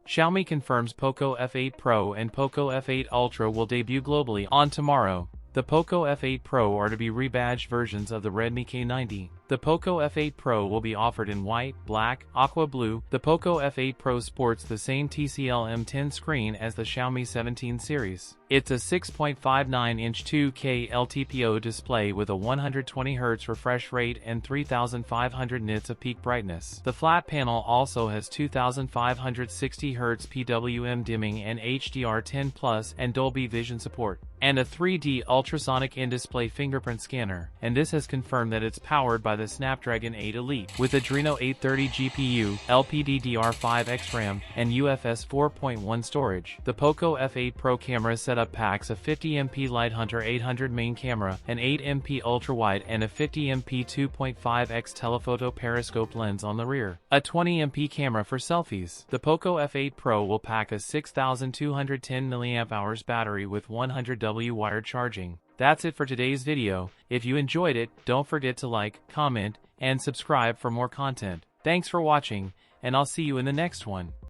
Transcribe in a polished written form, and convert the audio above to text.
Xiaomi confirms Poco F8 Pro and Poco F8 Ultra will debut globally on tomorrow. The Poco F8 Pro are to be rebadged versions of the Redmi K90. The Poco F8 Pro will be offered in white, black, aqua blue. The Poco F8 Pro sports the same TCL M10 screen as the Xiaomi 17 series. It's a 6.59-inch 2K LTPO display with a 120Hz refresh rate and 3500 nits of peak brightness. The flat panel also has 2560Hz PWM dimming and HDR10+ and Dolby Vision support, and a 3D ultrasonic in-display fingerprint scanner, and this has confirmed that it's powered by the Snapdragon 8 Elite with Adreno 830 GPU, LPDDR5X RAM, and UFS 4.1 storage. The Poco F8 Pro camera setup packs a 50MP Lighthunter 800 main camera, an 8MP ultrawide, and a 50MP 2.5x telephoto periscope lens on the rear. A 20MP camera for selfies. The Poco F8 Pro will pack a 6210 mAh battery with 100W wired charging. That's it for today's video. If you enjoyed it, don't forget to like, comment, and subscribe for more content. Thanks for watching, and I'll see you in the next one.